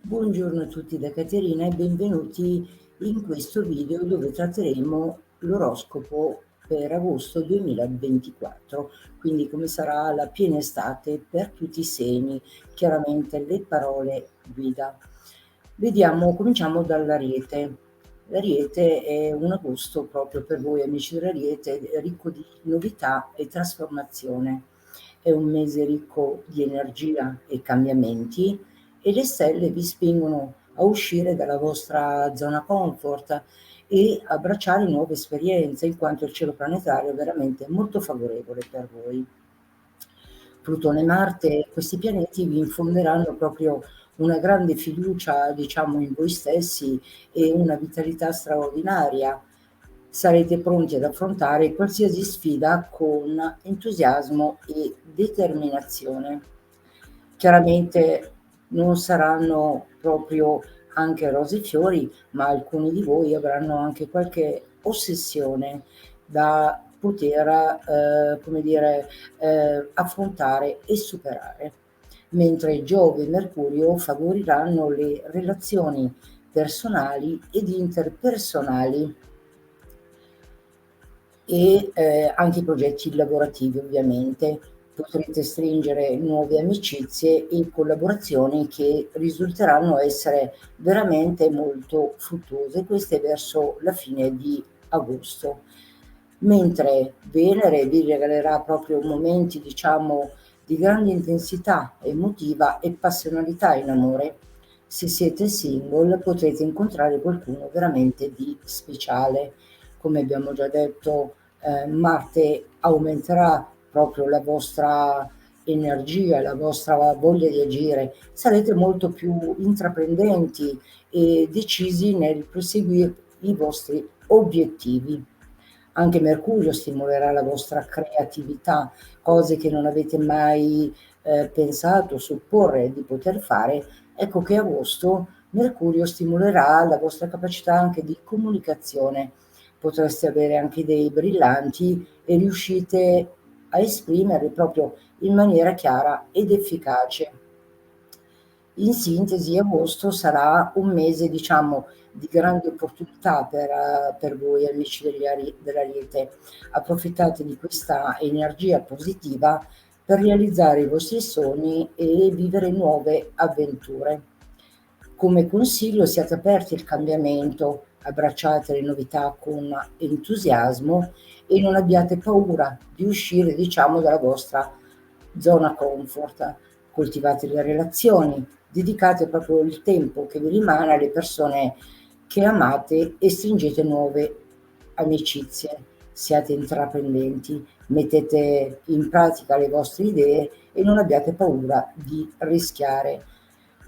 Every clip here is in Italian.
Buongiorno a tutti da Caterina e benvenuti in questo video dove tratteremo l'oroscopo per agosto 2024, quindi come sarà la piena estate per tutti i segni, chiaramente le parole guida. Vediamo, cominciamo dall'Ariete. L'Ariete è un agosto proprio per voi amici dell'Ariete, ricco di novità e trasformazione. È un mese ricco di energia e cambiamenti e le stelle vi spingono a uscire dalla vostra zona comfort e abbracciare nuove esperienze, in quanto il cielo planetario è veramente molto favorevole per voi. Plutone e Marte, questi pianeti vi infonderanno proprio una grande fiducia, diciamo, in voi stessi e una vitalità straordinaria. Sarete pronti ad affrontare qualsiasi sfida con entusiasmo e determinazione. Chiaramente non saranno proprio anche rose e fiori, ma alcuni di voi avranno anche qualche ossessione da poter, come dire, affrontare e superare. Mentre Giove e Mercurio favoriranno le relazioni personali ed interpersonali e anche i progetti lavorativi ovviamente. Potrete stringere nuove amicizie e collaborazioni che risulteranno essere veramente molto fruttuose, queste verso la fine di agosto. Mentre Venere vi regalerà proprio momenti, diciamo, di grande intensità emotiva e passionalità in amore. Se siete single potrete incontrare qualcuno veramente di speciale. Come abbiamo già detto, Marte aumenterà proprio la vostra energia, la vostra voglia di agire, sarete molto più intraprendenti e decisi nel perseguire i vostri obiettivi. Anche Mercurio stimolerà la vostra creatività, cose che non avete mai pensato, supporre di poter fare. Ecco che agosto Mercurio stimolerà la vostra capacità anche di comunicazione. Potreste avere anche idee brillanti e riuscite a esprimerle proprio in maniera chiara ed efficace. In sintesi, agosto sarà un mese, diciamo, di grandi opportunità per voi amici dell'Ariete. Approfittate di questa energia positiva per realizzare i vostri sogni e vivere nuove avventure. Come consiglio, siate aperti al cambiamento, abbracciate le novità con entusiasmo e non abbiate paura di uscire, diciamo, dalla vostra zona comfort. Coltivate le relazioni, dedicate proprio il tempo che vi rimane alle persone che amate e stringete nuove amicizie. Siate intraprendenti, mettete in pratica le vostre idee e non abbiate paura di rischiare.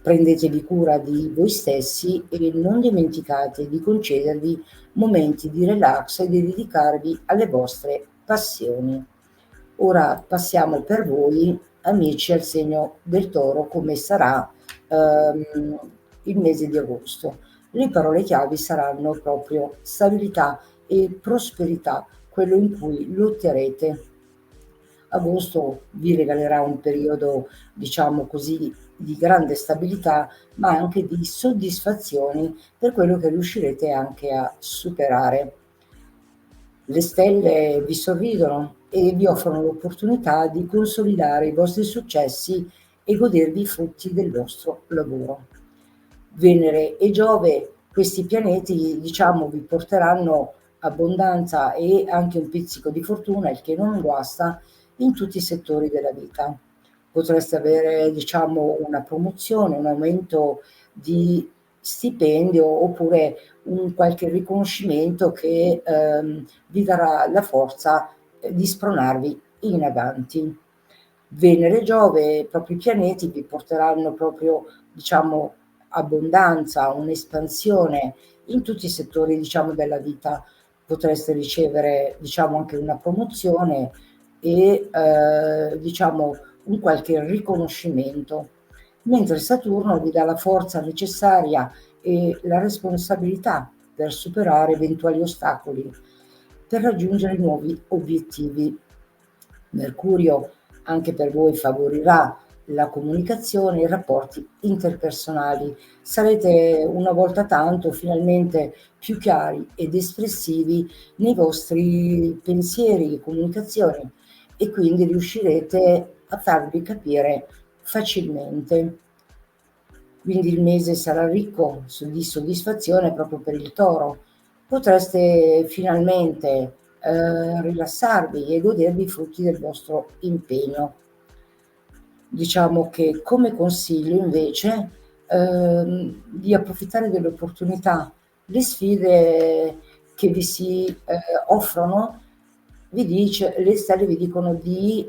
Prendetevi cura di voi stessi e non dimenticate di concedervi momenti di relax e di dedicarvi alle vostre passioni. Ora passiamo per voi, amici, al segno del Toro, come sarà ehm, il mese di agosto. Le parole chiavi saranno proprio stabilità e prosperità, quello in cui lotterete. Agosto vi regalerà un periodo, diciamo così, di grande stabilità, ma anche di soddisfazioni per quello che riuscirete anche a superare. Le stelle vi sorridono e vi offrono l'opportunità di consolidare i vostri successi e godervi i frutti del vostro lavoro. Venere e Giove, questi pianeti, diciamo, vi porteranno abbondanza e anche un pizzico di fortuna, il che non guasta, in tutti i settori della vita. Potreste avere, diciamo, una promozione, un aumento di stipendio oppure un qualche riconoscimento che vi darà la forza di spronarvi in avanti. Venere e Giove, proprio i pianeti, vi porteranno proprio, diciamo, abbondanza, un'espansione in tutti i settori, diciamo, della vita. Potreste ricevere, diciamo, anche una promozione e, diciamo, un qualche riconoscimento. Mentre Saturno vi dà la forza necessaria e la responsabilità per superare eventuali ostacoli, per raggiungere nuovi obiettivi. Mercurio anche per voi favorirà la comunicazione, i rapporti interpersonali. Sarete una volta tanto finalmente più chiari ed espressivi nei vostri pensieri e comunicazioni e quindi riuscirete a farvi capire facilmente. Quindi il mese sarà ricco di soddisfazione proprio per il Toro. Potreste finalmente rilassarvi e godervi i frutti del vostro impegno. Diciamo che come consiglio invece di approfittare delle opportunità, le sfide che vi si offrono, le stelle vi dicono di,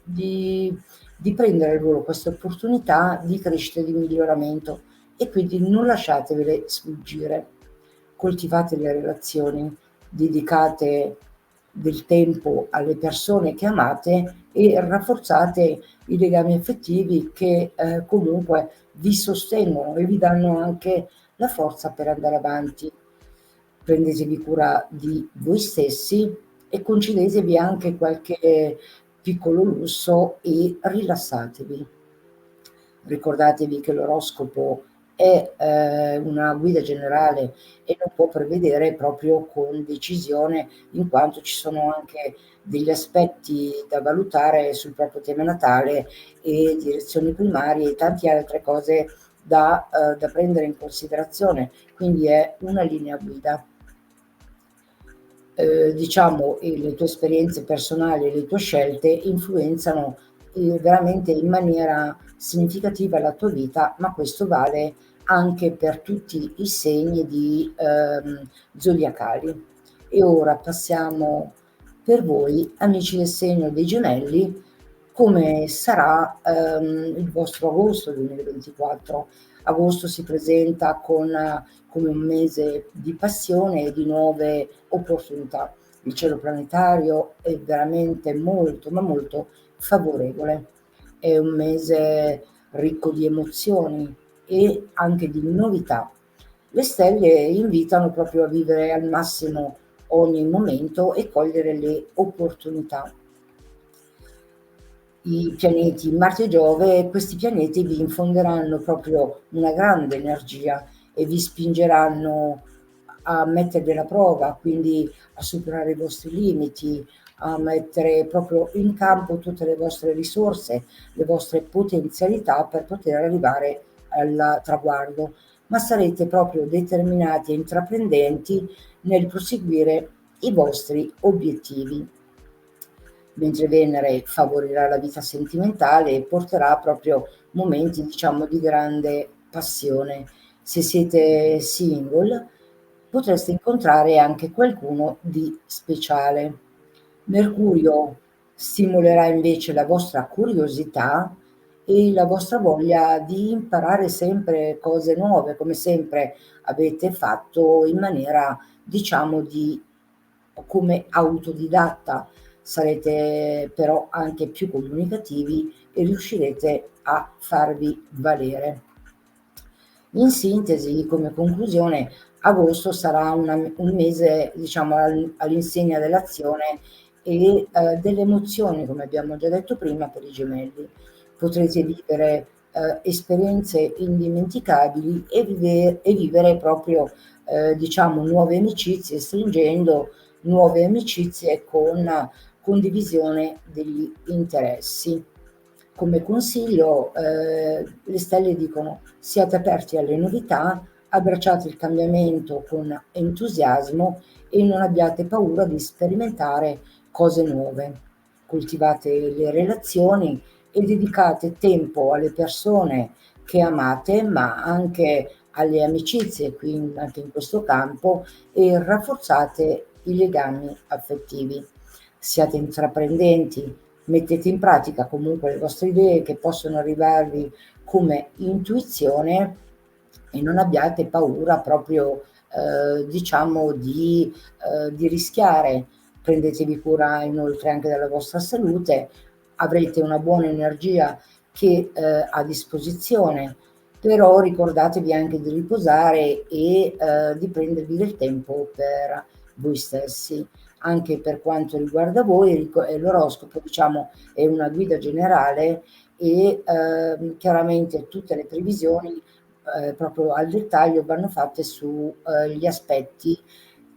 di prendere al volo queste opportunità di crescita e di miglioramento e quindi non lasciatevele sfuggire. Coltivate le relazioni, dedicate del tempo alle persone che amate e rafforzate i legami affettivi che comunque vi sostengono e vi danno anche la forza per andare avanti. Prendetevi cura di voi stessi e concedetevi anche qualche piccolo lusso e rilassatevi. Ricordatevi che l'oroscopo è una guida generale e non può prevedere proprio con decisione, in quanto ci sono anche degli aspetti da valutare sul proprio tema natale e direzioni primarie e tante altre cose da prendere in considerazione, quindi è una linea guida. Diciamo le tue esperienze personali e le tue scelte influenzano veramente in maniera significativa la tua vita, ma questo vale anche per tutti i segni zodiacali. E ora passiamo per voi, amici del segno dei Gemelli, come sarà il vostro agosto 2024. Agosto si presenta come un mese di passione e di nuove opportunità. Il cielo planetario è veramente molto, ma molto favorevole. È un mese ricco di emozioni e anche di novità. Le stelle invitano proprio a vivere al massimo ogni momento e cogliere le opportunità. I pianeti Marte e Giove, questi pianeti vi infonderanno proprio una grande energia e vi spingeranno a mettervi alla prova, quindi a superare i vostri limiti, a mettere proprio in campo tutte le vostre risorse, le vostre potenzialità per poter arrivare al traguardo, ma sarete proprio determinati e intraprendenti nel proseguire i vostri obiettivi, mentre Venere favorirà la vita sentimentale e porterà proprio momenti, diciamo, di grande passione. Se siete single, potreste incontrare anche qualcuno di speciale. Mercurio stimolerà invece la vostra curiosità e la vostra voglia di imparare sempre cose nuove, come sempre avete fatto in maniera, diciamo, come autodidatta. Sarete però anche più comunicativi e riuscirete a farvi valere. In sintesi, come conclusione, agosto sarà un mese, diciamo, all'insegna dell'azione e delle emozioni, come abbiamo già detto prima, per i gemelli. Potrete vivere esperienze indimenticabili e vivere proprio, diciamo, nuove amicizie, stringendo nuove amicizie con condivisione degli interessi. Come consiglio, le stelle dicono: siate aperti alle novità, abbracciate il cambiamento con entusiasmo e non abbiate paura di sperimentare cose nuove. Coltivate le relazioni e dedicate tempo alle persone che amate, ma anche alle amicizie, quindi anche in questo campo, e rafforzate i legami affettivi. Siate intraprendenti, mettete in pratica comunque le vostre idee che possono arrivarvi come intuizione e non abbiate paura proprio, diciamo, di rischiare. Prendetevi cura inoltre anche della vostra salute, avrete una buona energia che a disposizione, però ricordatevi anche di riposare e di prendervi del tempo per voi stessi. Anche per quanto riguarda voi, l'oroscopo, diciamo, è una guida generale e chiaramente tutte le previsioni proprio al dettaglio vanno fatte su gli aspetti,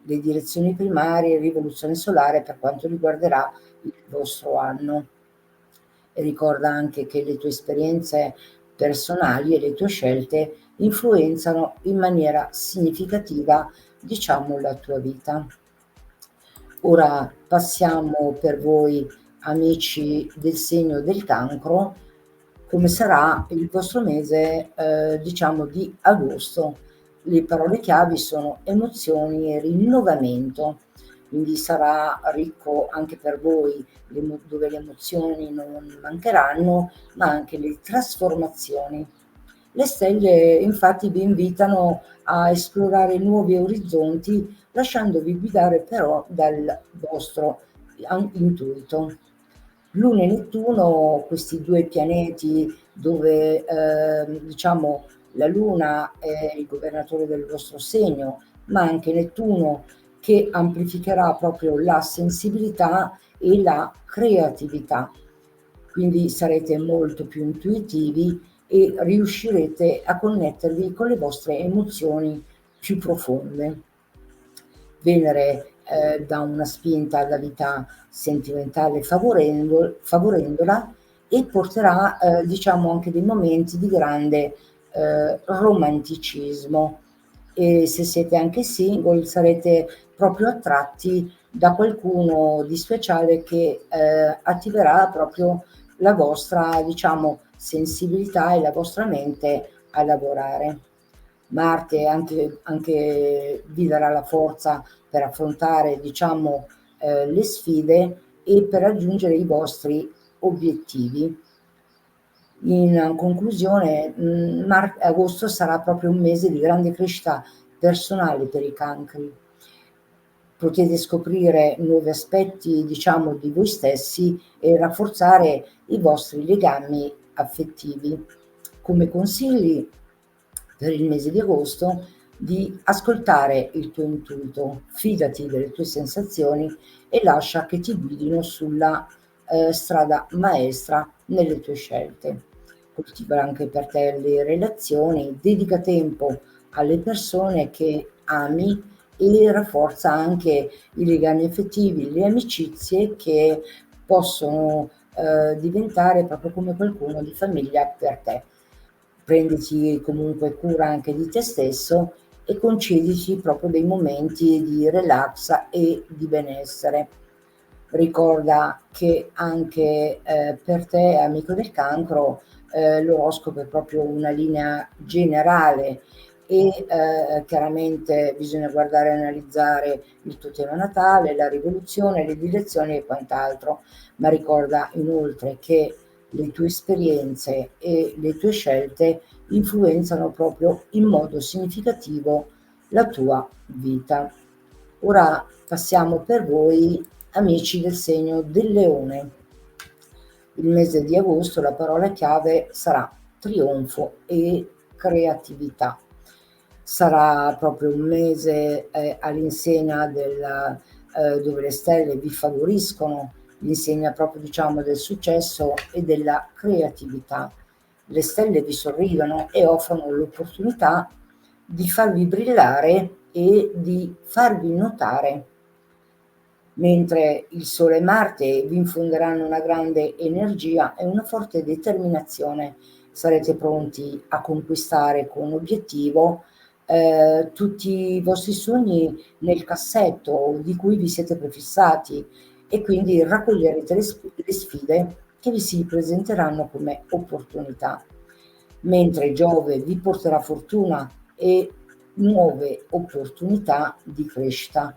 le direzioni primarie, rivoluzione solare per quanto riguarderà il vostro anno. E ricorda anche che le tue esperienze personali e le tue scelte influenzano in maniera significativa, diciamo, la tua vita. Ora passiamo per voi, amici del segno del Cancro, come sarà il vostro mese, diciamo, di agosto. Le parole chiavi sono emozioni e rinnovamento, quindi sarà ricco anche per voi, dove le emozioni non mancheranno, ma anche le trasformazioni. Le stelle infatti vi invitano a esplorare nuovi orizzonti, lasciandovi guidare però dal vostro intuito. Luna e Nettuno, questi due pianeti dove diciamo la Luna è il governatore del vostro segno, ma anche Nettuno che amplificherà proprio la sensibilità e la creatività. Quindi sarete molto più intuitivi e riuscirete a connettervi con le vostre emozioni più profonde. Venere dà una spinta alla vita sentimentale favorendola e porterà diciamo anche dei momenti di grande romanticismo, e se siete anche single sarete proprio attratti da qualcuno di speciale che attiverà proprio la vostra, diciamo, sensibilità e la vostra mente a lavorare. Marte anche vi darà la forza per affrontare, diciamo, le sfide e per raggiungere i vostri obiettivi. In conclusione, agosto sarà proprio un mese di grande crescita personale per i cancri. Potete scoprire nuovi aspetti, diciamo, di voi stessi e rafforzare i vostri legami affettivi. Come consigli per il mese di agosto, di ascoltare il tuo intuito, fidati delle tue sensazioni e lascia che ti guidino sulla strada maestra nelle tue scelte. Coltiva anche per te le relazioni, dedica tempo alle persone che ami e rafforza anche i legami affettivi, le amicizie che possono diventare proprio come qualcuno di famiglia per te. Prenditi comunque cura anche di te stesso e concediti proprio dei momenti di relax e di benessere. Ricorda che anche per te, amico del cancro, l'oroscopo è proprio una linea generale e chiaramente bisogna guardare e analizzare il tuo tema natale, la rivoluzione, le direzioni e quant'altro, ma ricorda inoltre che le tue esperienze e le tue scelte influenzano proprio in modo significativo la tua vita. Ora passiamo per voi, amici del segno del Leone. Il mese di agosto la parola chiave sarà trionfo e creatività. Sarà proprio un mese all'insegna dove le stelle vi favoriscono, l'insegna proprio diciamo del successo e della creatività. Le stelle vi sorridono e offrono l'opportunità di farvi brillare e di farvi notare, mentre il Sole e Marte vi infonderanno una grande energia e una forte determinazione. Sarete pronti a conquistare con obiettivo tutti i vostri sogni nel cassetto di cui vi siete prefissati, e quindi raccoglierete le sfide che vi si presenteranno come opportunità, mentre Giove vi porterà fortuna e nuove opportunità di crescita.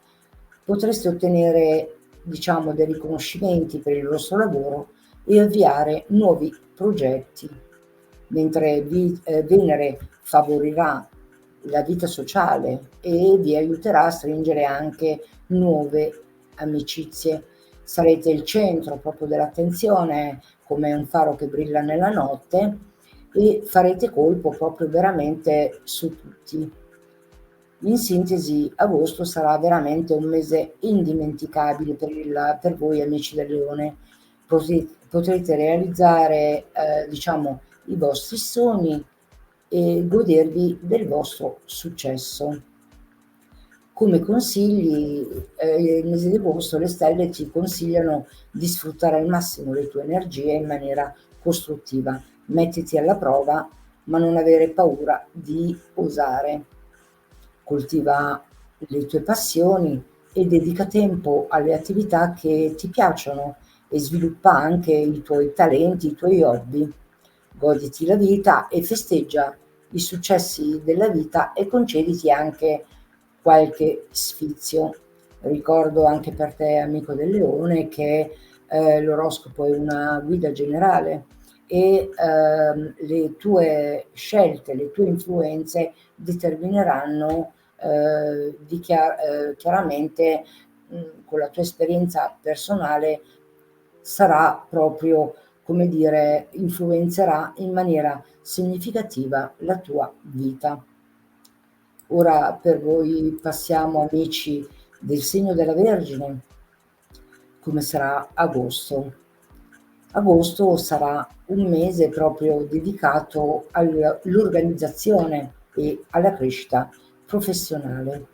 Potreste ottenere, diciamo, dei riconoscimenti per il vostro lavoro e avviare nuovi progetti, mentre Venere favorirà la vita sociale e vi aiuterà a stringere anche nuove amicizie. Sarete il centro proprio dell'attenzione, come un faro che brilla nella notte, e farete colpo proprio veramente su tutti. In sintesi, agosto sarà veramente un mese indimenticabile per voi amici del Leone. potrete realizzare, diciamo, i vostri sogni e godervi del vostro successo. Come consigli, il mese di agosto le stelle ti consigliano di sfruttare al massimo le tue energie in maniera costruttiva. Mettiti alla prova, ma non avere paura di osare. Coltiva le tue passioni e dedica tempo alle attività che ti piacciono e sviluppa anche i tuoi talenti, i tuoi hobby. Goditi la vita e festeggia i successi della vita e concediti anche qualche sfizio. Ricordo anche per te, amico del leone, che l'oroscopo è una guida generale e le tue scelte, le tue influenze determineranno chiaramente con la tua esperienza personale sarà proprio, come dire, influenzerà in maniera significativa la tua vita. Ora per voi passiamo, amici del segno della Vergine, come sarà agosto. Agosto sarà un mese proprio dedicato all'organizzazione e alla crescita professionale,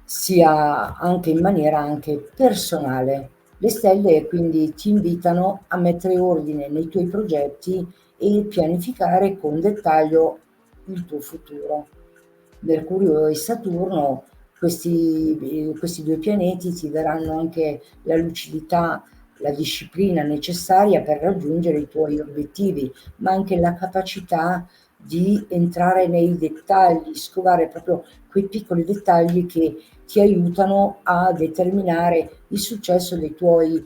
sia anche in maniera anche personale. Le stelle quindi ti invitano a mettere ordine nei tuoi progetti e pianificare con dettaglio il tuo futuro. Mercurio e Saturno, questi due pianeti ti daranno anche la lucidità, la disciplina necessaria per raggiungere i tuoi obiettivi, ma anche la capacità di entrare nei dettagli, scovare proprio quei piccoli dettagli che ti aiutano a determinare il successo dei tuoi,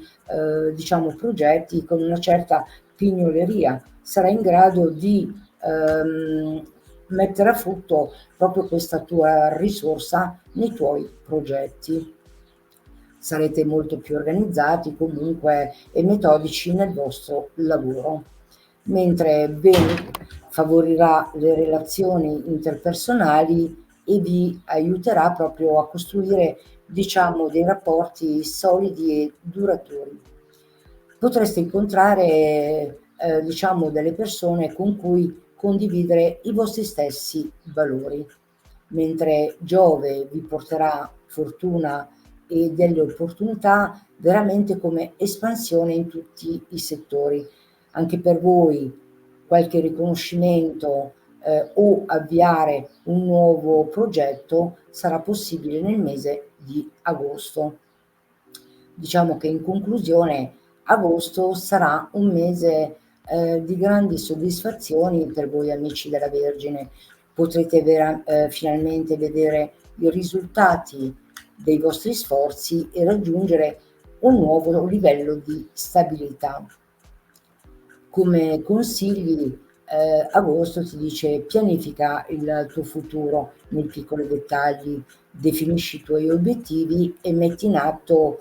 diciamo, progetti con una certa pignoleria. Sarai in grado di mettere a frutto proprio questa tua risorsa nei tuoi progetti. Sarete molto più organizzati comunque e metodici nel vostro lavoro, mentre Venere favorirà le relazioni interpersonali e vi aiuterà proprio a costruire, diciamo, dei rapporti solidi e duraturi. Potreste incontrare, diciamo, delle persone con cui condividere i vostri stessi valori, mentre Giove vi porterà fortuna e delle opportunità veramente come espansione in tutti i settori. Anche per voi qualche riconoscimento o avviare un nuovo progetto sarà possibile nel mese di agosto. Diciamo che in conclusione agosto sarà un mese di grandi soddisfazioni per voi amici della Vergine. Potrete finalmente vedere i risultati dei vostri sforzi e raggiungere un nuovo livello di stabilità. Come consigli, agosto ti dice pianifica il tuo futuro nei piccoli dettagli, definisci i tuoi obiettivi e metti in atto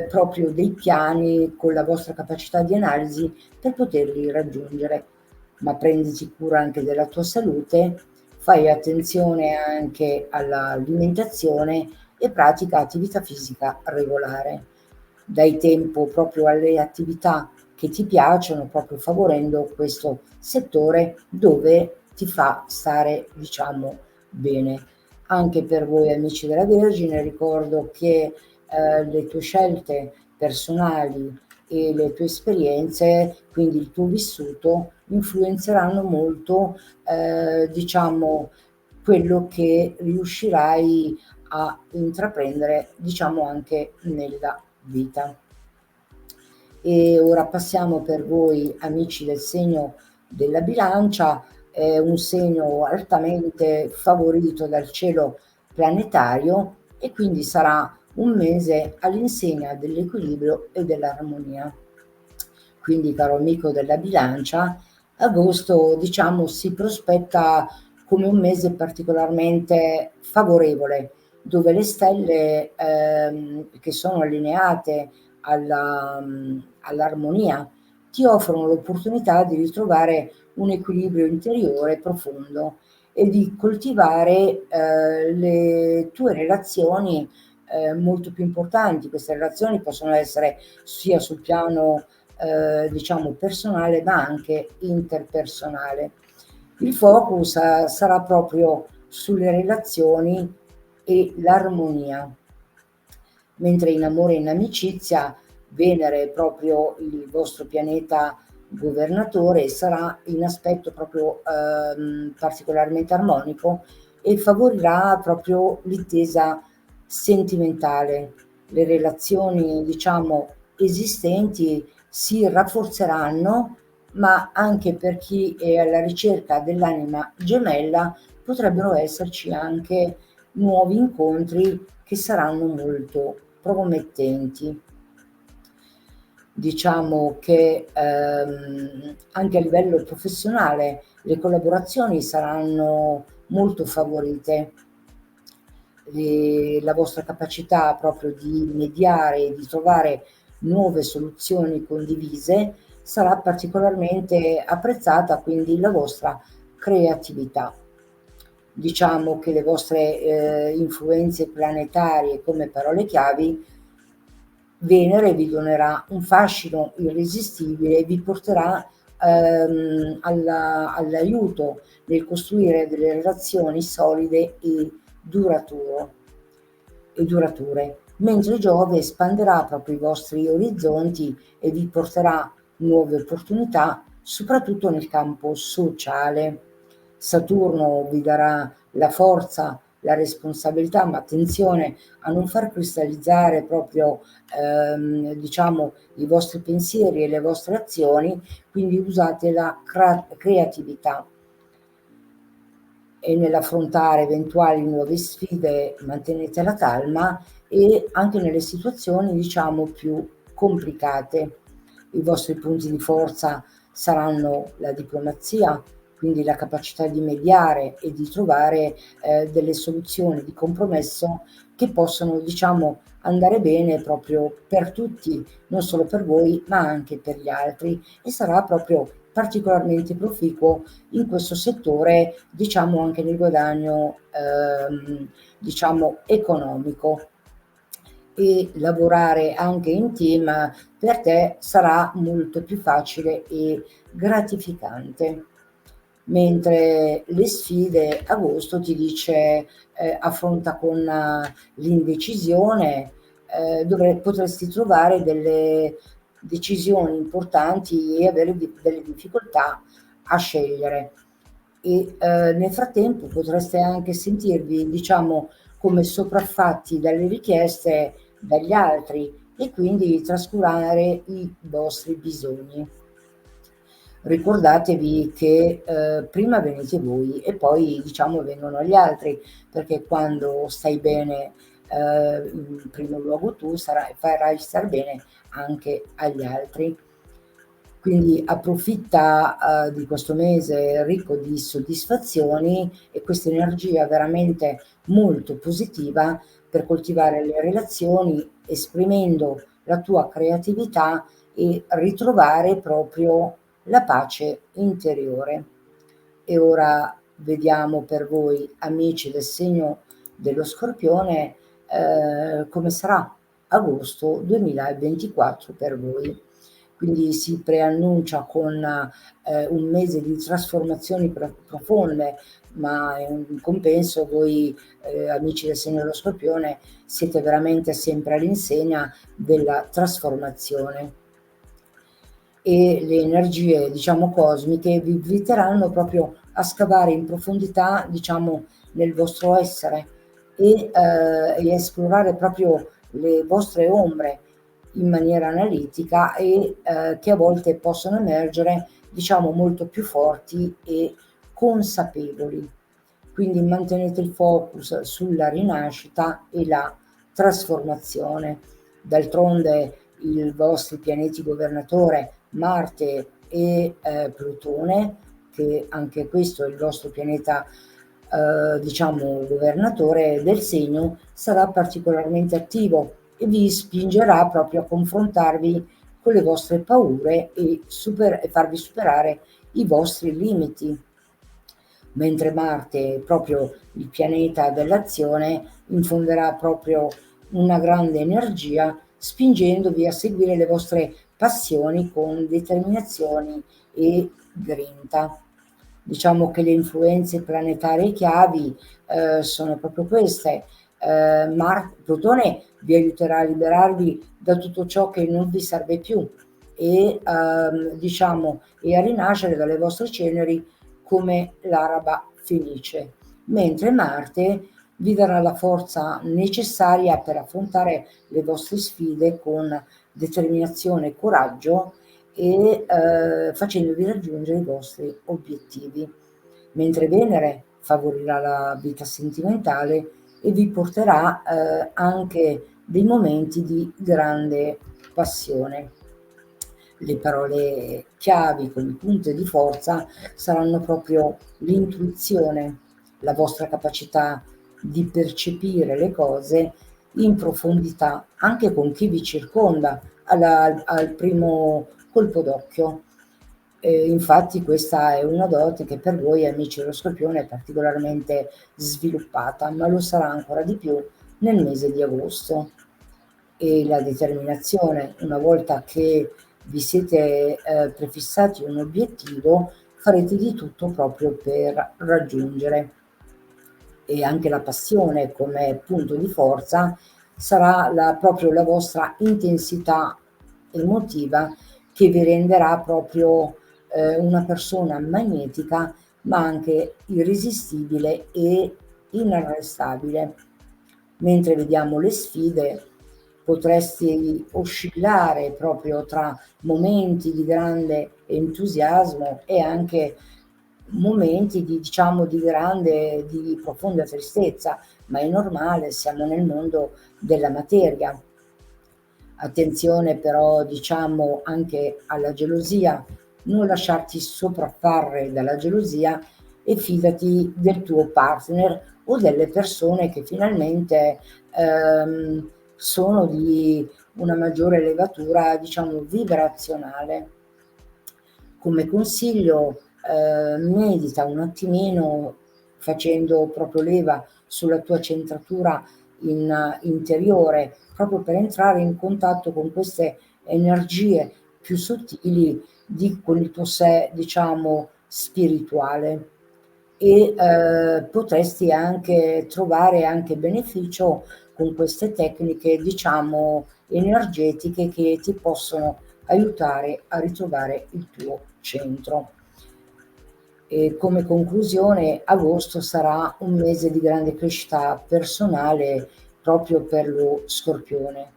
proprio dei piani con la vostra capacità di analisi per poterli raggiungere. Ma prenditi cura anche della tua salute, fai attenzione anche all'alimentazione e pratica attività fisica regolare. Dai tempo proprio alle attività che ti piacciono, proprio favorendo questo settore dove ti fa stare, diciamo, bene. Anche per voi amici della Vergine ricordo che le tue scelte personali e le tue esperienze, quindi il tuo vissuto, influenzeranno molto, diciamo, quello che riuscirai a intraprendere, diciamo, anche nella vita. E ora passiamo per voi amici del segno della bilancia, è un segno altamente favorito dal cielo planetario e quindi sarà un mese all'insegna dell'equilibrio e dell'armonia. Quindi, caro amico della bilancia, agosto, diciamo, si prospetta come un mese particolarmente favorevole, dove le stelle che sono allineate all'armonia ti offrono l'opportunità di ritrovare un equilibrio interiore profondo e di coltivare le tue relazioni molto più importanti. Queste relazioni possono essere sia sul piano diciamo personale, ma anche interpersonale. Il focus sarà proprio sulle relazioni e l'armonia, mentre in amore e in amicizia Venere, proprio il vostro pianeta governatore, sarà in aspetto proprio particolarmente armonico e favorirà proprio l'intesa sentimentale. Le relazioni, diciamo, esistenti si rafforzeranno, ma anche per chi è alla ricerca dell'anima gemella potrebbero esserci anche nuovi incontri che saranno molto promettenti. Diciamo che anche a livello professionale le collaborazioni saranno molto favorite. La vostra capacità proprio di mediare e di trovare nuove soluzioni condivise sarà particolarmente apprezzata, quindi la vostra creatività. Diciamo che le vostre influenze planetarie come parole chiavi, Venere vi donerà un fascino irresistibile e vi porterà all'aiuto nel costruire delle relazioni solide e durature, mentre Giove espanderà proprio i vostri orizzonti e vi porterà nuove opportunità, soprattutto nel campo sociale. Saturno vi darà la forza, la responsabilità, ma attenzione a non far cristallizzare proprio diciamo i vostri pensieri e le vostre azioni, quindi usate la creatività e nell'affrontare eventuali nuove sfide mantenete la calma e anche nelle situazioni diciamo più complicate. I vostri punti di forza saranno la diplomazia, quindi la capacità di mediare e di trovare delle soluzioni di compromesso che possono diciamo andare bene proprio per tutti, non solo per voi ma anche per gli altri, e sarà proprio particolarmente proficuo in questo settore, diciamo anche nel guadagno diciamo economico. E lavorare anche in team per te sarà molto più facile e gratificante. Mentre le sfide, agosto ti dice affronta con l'indecisione, dove potresti trovare delle decisioni importanti e avere delle difficoltà a scegliere. E nel frattempo potreste anche sentirvi, diciamo, come sopraffatti dalle richieste dagli altri e quindi trascurare i vostri bisogni. Ricordatevi che prima venite voi e poi diciamo vengono gli altri, perché quando stai bene in primo luogo tu farai star bene anche agli altri. Quindi approfitta di questo mese ricco di soddisfazioni e questa energia veramente molto positiva per coltivare le relazioni, esprimendo la tua creatività e ritrovare proprio la pace interiore. E ora vediamo per voi, amici del segno dello Scorpione, come sarà agosto 2024 per voi. Quindi si preannuncia con un mese di trasformazioni profonde, ma in compenso voi, amici del segno dello Scorpione, siete veramente sempre all'insegna della trasformazione e le energie, diciamo, cosmiche vi inviteranno proprio a scavare in profondità, diciamo, nel vostro essere e esplorare proprio le vostre ombre in maniera analitica e che a volte possono emergere, diciamo, molto più forti e consapevoli. Quindi mantenete il focus sulla rinascita e la trasformazione. D'altronde i vostri pianeti governatore Marte e Plutone, che anche questo è il vostro pianeta diciamo governatore del segno, sarà particolarmente attivo e vi spingerà proprio a confrontarvi con le vostre paure e farvi superare i vostri limiti. Mentre Marte, proprio il pianeta dell'azione, infonderà proprio una grande energia, spingendovi a seguire le vostre passioni con determinazione e grinta. Diciamo che le influenze planetarie chiavi sono proprio queste. Plutone vi aiuterà a liberarvi da tutto ciò che non vi serve più e, diciamo, e a rinascere dalle vostre ceneri come l'araba felice, mentre Marte vi darà la forza necessaria per affrontare le vostre sfide con determinazione e coraggio e facendovi raggiungere i vostri obiettivi, mentre Venere favorirà la vita sentimentale e vi porterà anche dei momenti di grande passione. Le parole chiavi con i punti di forza saranno proprio l'intuizione, la vostra capacità di percepire le cose in profondità, anche con chi vi circonda, al primo colpo d'occhio. Infatti questa è una dote che per voi amici dello Scorpione è particolarmente sviluppata, ma lo sarà ancora di più nel mese di agosto. E la determinazione, una volta che vi siete prefissati un obiettivo, farete di tutto proprio per raggiungere. E anche la passione come punto di forza sarà proprio la vostra intensità emotiva che vi renderà proprio una persona magnetica, ma anche irresistibile e inarrestabile. Mentre vediamo le sfide, potresti oscillare proprio tra momenti di grande entusiasmo e anche momenti di, diciamo, di profonda tristezza, ma è normale, siamo nel mondo della materia. Attenzione però, diciamo, anche alla gelosia, non lasciarti sopraffare dalla gelosia e fidati del tuo partner o delle persone che finalmente sono di una maggiore levatura, diciamo, vibrazionale. Come consiglio, medita un attimino facendo proprio leva sulla tua centratura interiore, proprio per entrare in contatto con queste energie più sottili con il tuo sé, diciamo, spirituale. E potresti anche trovare anche beneficio con queste tecniche, diciamo, energetiche che ti possono aiutare a ritrovare il tuo centro. E come conclusione, agosto sarà un mese di grande crescita personale proprio per lo Scorpione.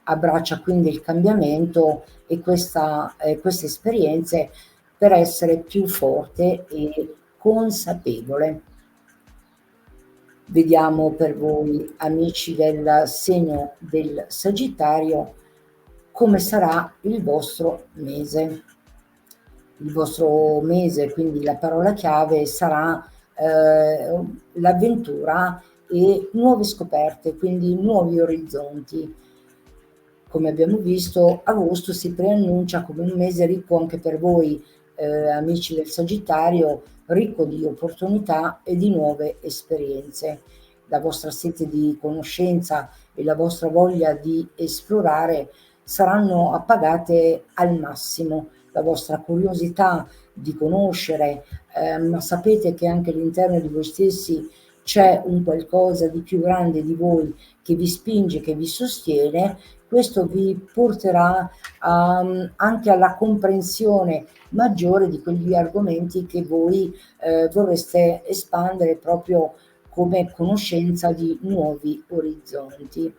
Abbraccia quindi il cambiamento e queste esperienze per essere più forte e consapevole. Vediamo per voi, amici del segno del Sagittario, come sarà il vostro mese. Il vostro mese, quindi la parola chiave sarà l'avventura e nuove scoperte, quindi nuovi orizzonti. Come abbiamo visto, agosto si preannuncia come un mese ricco anche per voi, amici del Sagittario, ricco di opportunità e di nuove esperienze. La vostra sete di conoscenza e la vostra voglia di esplorare saranno appagate al massimo. La vostra curiosità di conoscere, ma sapete che anche all'interno di voi stessi c'è un qualcosa di più grande di voi che vi spinge, che vi sostiene. Questo vi porterà anche alla comprensione maggiore di quegli argomenti che voi vorreste espandere proprio come conoscenza di nuovi orizzonti.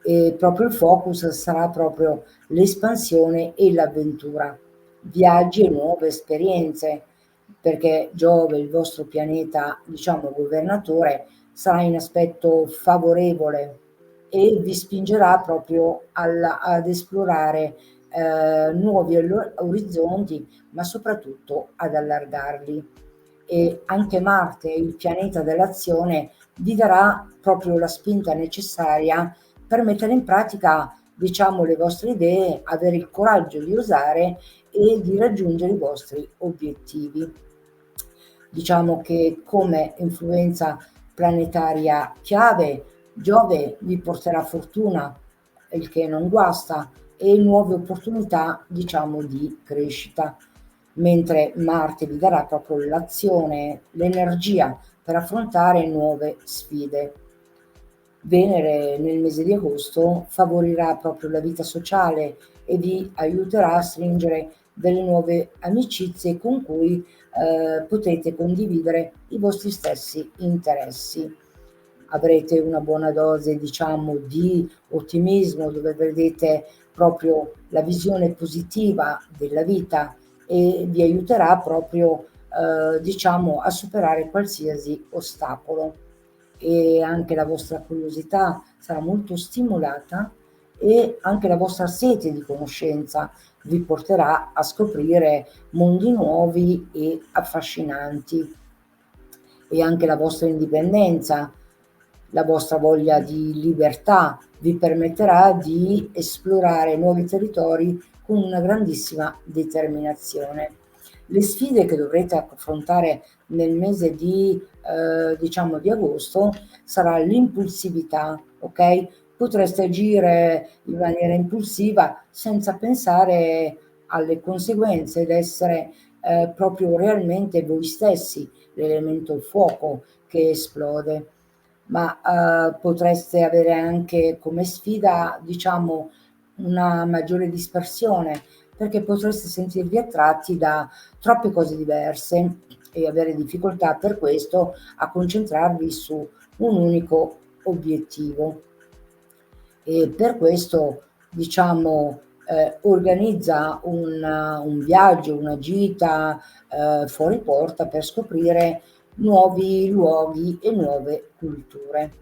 E proprio il focus sarà proprio l'espansione e l'avventura, viaggi e nuove esperienze, perché Giove, il vostro pianeta, diciamo, governatore, sarà in aspetto favorevole e vi spingerà proprio ad esplorare nuovi orizzonti, ma soprattutto ad allargarli. E anche Marte, il pianeta dell'azione, vi darà proprio la spinta necessaria per mettere in pratica, diciamo, le vostre idee, avere il coraggio di osare e di raggiungere i vostri obiettivi. Diciamo che come influenza planetaria chiave Giove vi porterà fortuna, il che non guasta, e nuove opportunità, diciamo, di crescita, mentre Marte vi darà proprio l'azione, l'energia per affrontare nuove sfide. Venere nel mese di agosto favorirà proprio la vita sociale e vi aiuterà a stringere delle nuove amicizie con cui potete condividere i vostri stessi interessi. Avrete una buona dose, diciamo, di ottimismo, dove vedete proprio la visione positiva della vita e vi aiuterà proprio, diciamo, a superare qualsiasi ostacolo, e anche la vostra curiosità sarà molto stimolata e anche la vostra sete di conoscenza vi porterà a scoprire mondi nuovi e affascinanti, e anche la vostra indipendenza, la vostra voglia di libertà vi permetterà di esplorare nuovi territori con una grandissima determinazione. Le sfide che dovrete affrontare nel mese di, diciamo, di agosto sarà l'impulsività, ok? Potreste agire in maniera impulsiva senza pensare alle conseguenze ed essere proprio realmente voi stessi, l'elemento fuoco che esplode, ma potreste avere anche come sfida, diciamo, una maggiore dispersione, perché potreste sentirvi attratti da troppe cose diverse e avere difficoltà per questo a concentrarvi su un unico obiettivo. E per questo, diciamo, organizza un viaggio, una gita fuori porta per scoprire nuovi luoghi e nuove culture.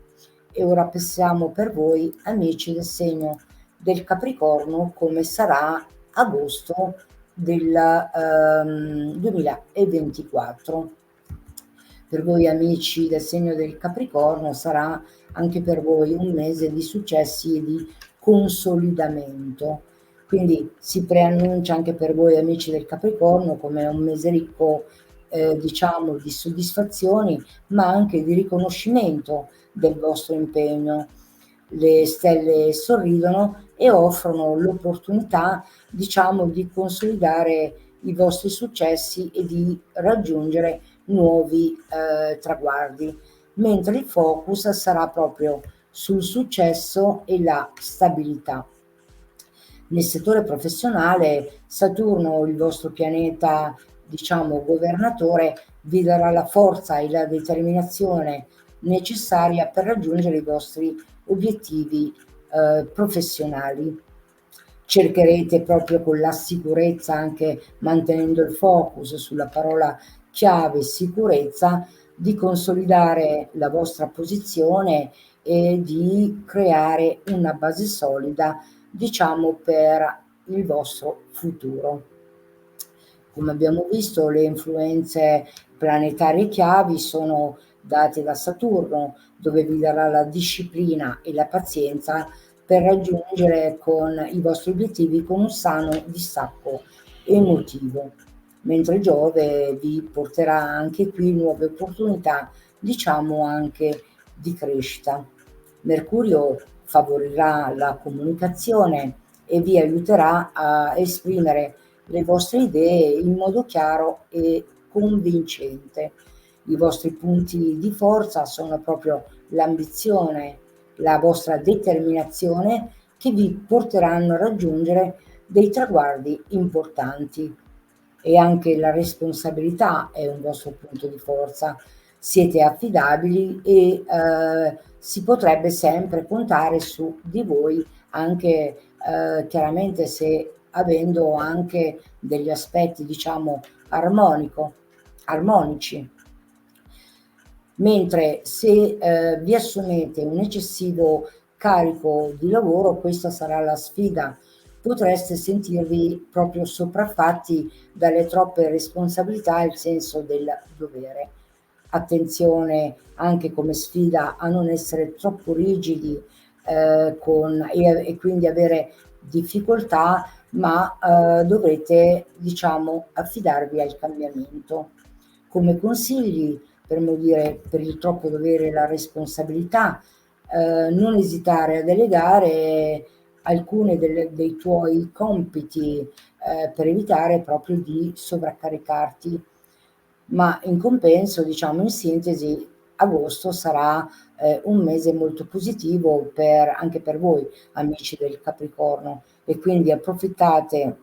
E ora passiamo per voi, amici del segno del Capricorno, come sarà agosto del 2024. Per voi amici del segno del Capricorno sarà anche per voi un mese di successi e di consolidamento. Quindi si preannuncia anche per voi amici del Capricorno come un mese ricco, diciamo, di soddisfazioni, ma anche di riconoscimento del vostro impegno. Le stelle sorridono e offrono l'opportunità, diciamo, di consolidare i vostri successi e di raggiungere nuovi traguardi, mentre il focus sarà proprio sul successo e la stabilità. Nel settore professionale, Saturno, il vostro pianeta, diciamo, governatore, vi darà la forza e la determinazione necessaria per raggiungere i vostri obiettivi professionali. Cercherete proprio con la sicurezza, anche mantenendo il focus sulla parola chiave sicurezza, di consolidare la vostra posizione e di creare una base solida, diciamo, per il vostro futuro. Come abbiamo visto, le influenze planetarie chiavi sono date da Saturno, dove vi darà la disciplina e la pazienza per raggiungere con i vostri obiettivi con un sano distacco emotivo, mentre Giove vi porterà anche qui nuove opportunità, diciamo anche di crescita. Mercurio favorirà la comunicazione e vi aiuterà a esprimere le vostre idee in modo chiaro e convincente. I vostri punti di forza sono proprio l'ambizione, la vostra determinazione, che vi porteranno a raggiungere dei traguardi importanti, e anche la responsabilità è un vostro punto di forza. Siete affidabili e si potrebbe sempre contare su di voi, anche chiaramente se avendo anche degli aspetti, diciamo, armonici. Mentre se vi assumete un eccessivo carico di lavoro, questa sarà la sfida. Potreste sentirvi proprio sopraffatti dalle troppe responsabilità e il senso del dovere. Attenzione anche come sfida a non essere troppo rigidi e quindi avere difficoltà, ma dovrete, diciamo, affidarvi al cambiamento. Come consigli, per non dire per il troppo dovere e la responsabilità, non esitare a delegare alcune dei tuoi compiti per evitare proprio di sovraccaricarti, ma in compenso, diciamo in sintesi, agosto sarà un mese molto positivo anche per voi, amici del Capricorno, e quindi approfittate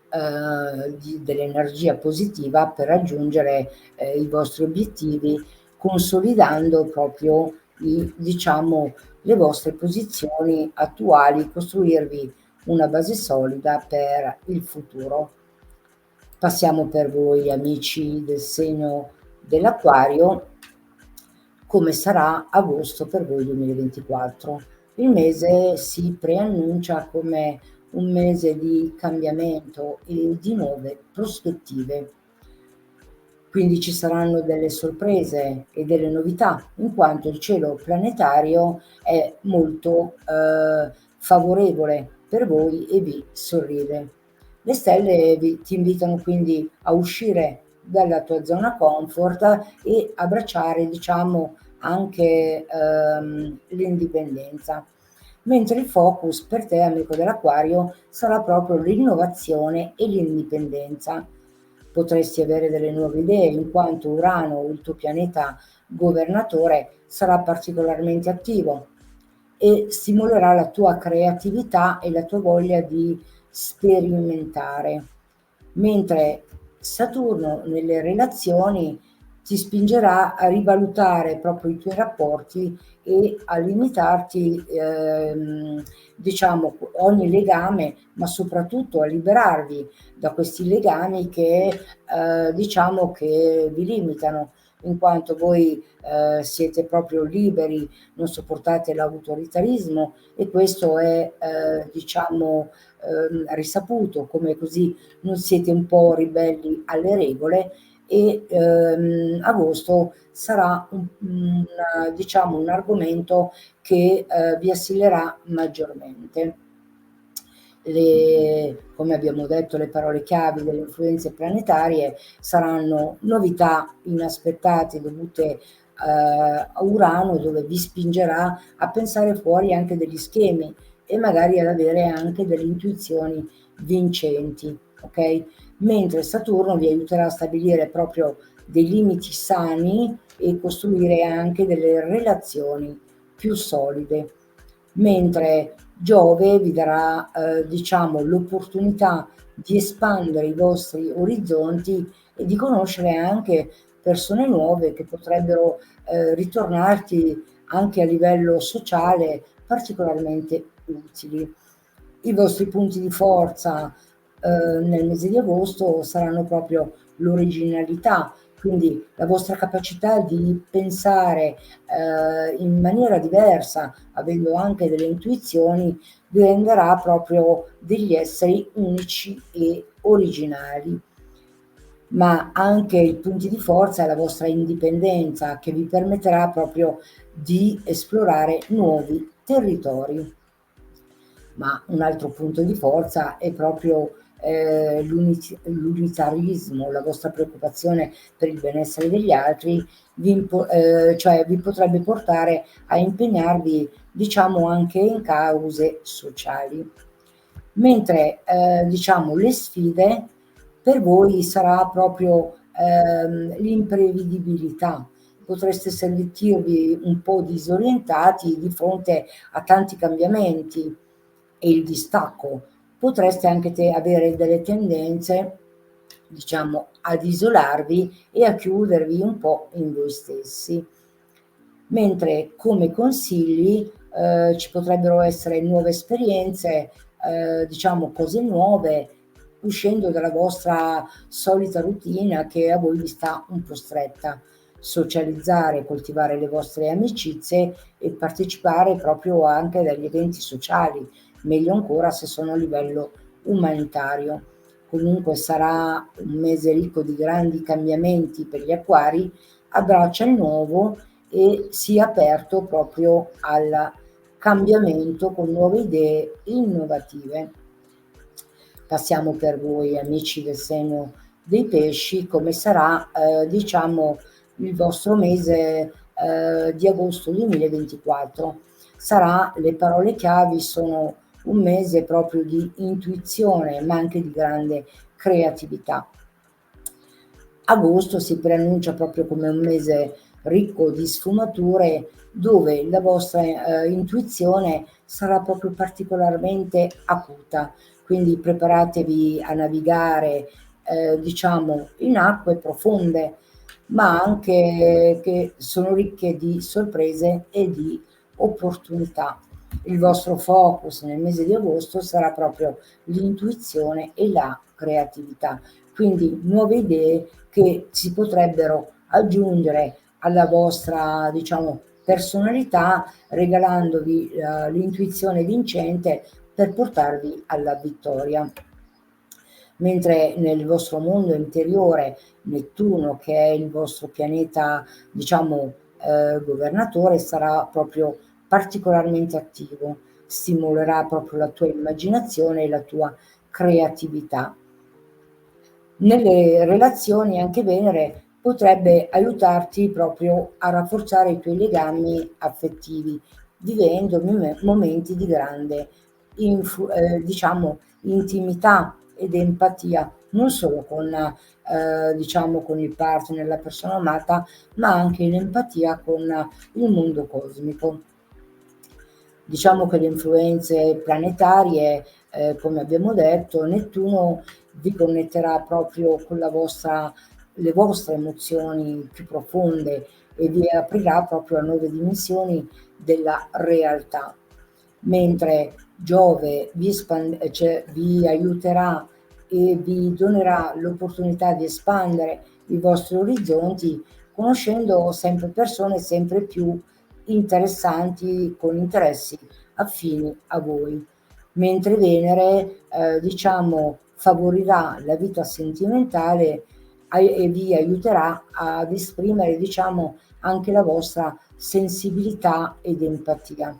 dell'energia positiva per raggiungere i vostri obiettivi, consolidando proprio diciamo, le vostre posizioni attuali, costruirvi una base solida per il futuro. Passiamo per voi, amici del segno dell'Acquario, come sarà agosto per voi 2024. Il mese si preannuncia come un mese di cambiamento e di nuove prospettive. Quindi ci saranno delle sorprese e delle novità, in quanto il cielo planetario è molto favorevole per voi e vi sorride. Le stelle ti invitano quindi a uscire dalla tua zona comfort e abbracciare, diciamo, anche l'indipendenza. Mentre il focus per te, amico dell'Acquario, sarà proprio l'innovazione e l'indipendenza. Potresti avere delle nuove idee, in quanto Urano, il tuo pianeta governatore, sarà particolarmente attivo e stimolerà la tua creatività e la tua voglia di sperimentare, mentre Saturno nelle relazioni ti spingerà a rivalutare proprio i tuoi rapporti e a limitarti, diciamo, ogni legame, ma soprattutto a liberarvi da questi legami che, diciamo, che vi limitano, in quanto voi siete proprio liberi, non sopportate l'autoritarismo e questo è, diciamo, risaputo, come così non siete un po' ribelli alle regole e agosto sarà diciamo, un argomento che vi assillerà maggiormente. Come abbiamo detto, le parole chiave delle influenze planetarie saranno novità inaspettate dovute a Urano, dove vi spingerà a pensare fuori anche degli schemi e magari ad avere anche delle intuizioni vincenti, ok? Mentre Saturno vi aiuterà a stabilire proprio dei limiti sani e costruire anche delle relazioni più solide, mentre Giove vi darà, diciamo, l'opportunità di espandere i vostri orizzonti e di conoscere anche persone nuove che potrebbero ritornarti anche a livello sociale particolarmente utili. I vostri punti di forza nel mese di agosto saranno proprio l'originalità, quindi la vostra capacità di pensare in maniera diversa, avendo anche delle intuizioni, vi renderà proprio degli esseri unici e originali. Ma anche i punti di forza è la vostra indipendenza, che vi permetterà proprio di esplorare nuovi territori. Ma un altro punto di forza è proprio l'unitarismo, la vostra preoccupazione per il benessere degli altri, cioè vi potrebbe portare a impegnarvi, diciamo, anche in cause sociali. Mentre, diciamo, le sfide per voi sarà proprio l'imprevedibilità. Potreste sentirvi un po' disorientati di fronte a tanti cambiamenti e il distacco. Potreste anche avere delle tendenze, diciamo, ad isolarvi e a chiudervi un po' in voi stessi. Mentre come consigli ci potrebbero essere nuove esperienze, diciamo cose nuove, uscendo dalla vostra solita routine che a voi vi sta un po' stretta. Socializzare, coltivare le vostre amicizie e partecipare proprio anche agli eventi sociali, meglio ancora se sono a livello umanitario. Comunque sarà un mese ricco di grandi cambiamenti per gli acquari, abbraccia il nuovo e sia aperto proprio al cambiamento con nuove idee innovative. Passiamo per voi, amici del segno dei pesci, come sarà, diciamo, il vostro mese di agosto 2024. Le parole chiavi sono un mese proprio di intuizione, ma anche di grande creatività. Agosto si preannuncia proprio come un mese ricco di sfumature, dove la vostra intuizione sarà proprio particolarmente acuta, quindi preparatevi a navigare diciamo in acque profonde, ma anche che sono ricche di sorprese e di opportunità. Il vostro focus nel mese di agosto sarà proprio l'intuizione e la creatività, quindi nuove idee che si potrebbero aggiungere alla vostra, diciamo, personalità, regalandovi l'intuizione vincente per portarvi alla vittoria. Mentre nel vostro mondo interiore Nettuno, che è il vostro pianeta, diciamo, governatore, sarà proprio particolarmente attivo, stimolerà proprio la tua immaginazione e la tua creatività. Nelle relazioni anche Venere potrebbe aiutarti proprio a rafforzare i tuoi legami affettivi, vivendo momenti di grande diciamo, intimità ed empatia, non solo con, diciamo, con il partner, la persona amata, ma anche in empatia con il mondo cosmico. Diciamo che le influenze planetarie, come abbiamo detto, Nettuno vi connetterà proprio con le vostre emozioni più profonde e vi aprirà proprio a nuove dimensioni della realtà, mentre Giove cioè, vi aiuterà e vi donerà l'opportunità di espandere i vostri orizzonti, conoscendo sempre persone sempre più interessanti, con interessi affini a voi, mentre Venere, diciamo, favorirà la vita sentimentale e vi aiuterà ad esprimere, diciamo, anche la vostra sensibilità ed empatia.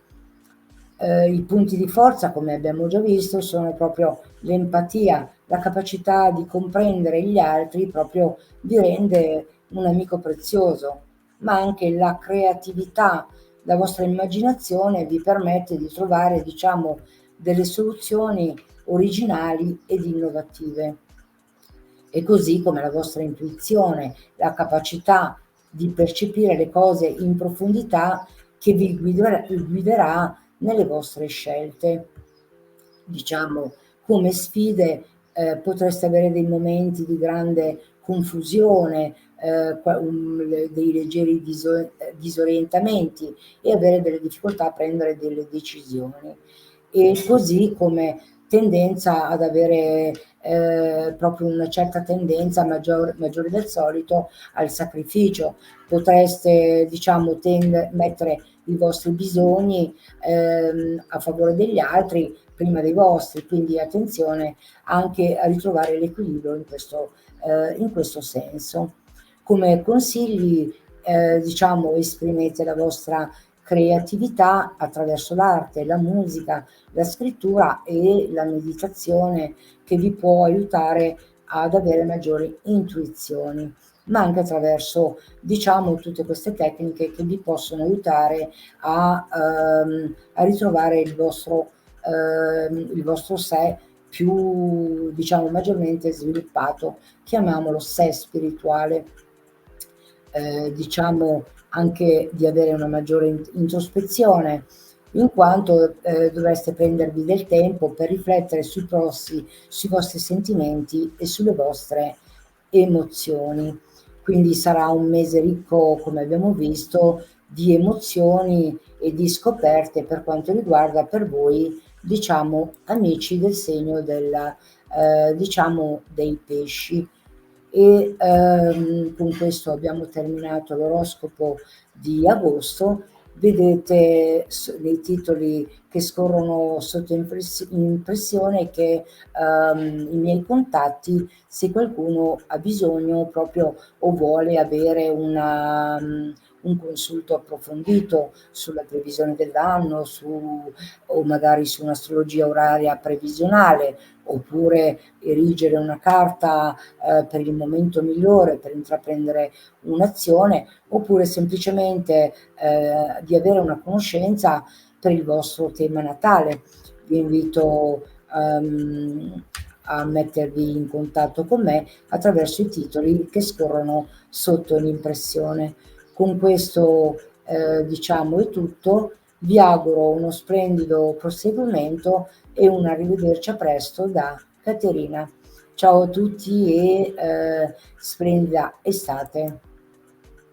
I punti di forza, come abbiamo già visto, sono proprio l'empatia, la capacità di comprendere gli altri proprio vi rende un amico prezioso, ma anche la creatività, la vostra immaginazione vi permette di trovare, diciamo, delle soluzioni originali ed innovative. E così come la vostra intuizione, la capacità di percepire le cose in profondità che vi guiderà nelle vostre scelte. Diciamo, come sfide potreste avere dei momenti di grande confusione, dei leggeri disorientamenti e avere delle difficoltà a prendere delle decisioni. E così come tendenza ad avere proprio una certa tendenza maggiore del solito al sacrificio. Potreste, diciamo, mettere i vostri bisogni a favore degli altri prima dei vostri, quindi attenzione anche a ritrovare l'equilibrio in questo senso. Come consigli, diciamo, esprimete la vostra creatività attraverso l'arte, la musica, la scrittura e la meditazione, che vi può aiutare ad avere maggiori intuizioni, ma anche attraverso, diciamo, tutte queste tecniche che vi possono aiutare a ritrovare il vostro sé più, diciamo, maggiormente sviluppato, chiamiamolo sé spirituale. Diciamo anche di avere una maggiore introspezione, in quanto dovreste prendervi del tempo per riflettere sui vostri sentimenti e sulle vostre emozioni. Quindi sarà un mese ricco, come abbiamo visto, di emozioni e di scoperte per quanto riguarda per voi, diciamo, amici del segno diciamo, dei pesci. E con questo abbiamo terminato l'oroscopo di agosto. Vedete nei titoli che scorrono sotto impressione che i miei contatti, se qualcuno ha bisogno proprio o vuole avere un consulto approfondito sulla previsione dell'anno, o magari su un'astrologia oraria previsionale, oppure erigere una carta per il momento migliore per intraprendere un'azione, oppure semplicemente di avere una conoscenza per il vostro tema natale. Vi invito a mettervi in contatto con me attraverso i titoli che scorrono sotto l'impressione. Con questo diciamo è tutto, vi auguro uno splendido proseguimento e un arrivederci a presto da Caterina. Ciao a tutti e splendida estate.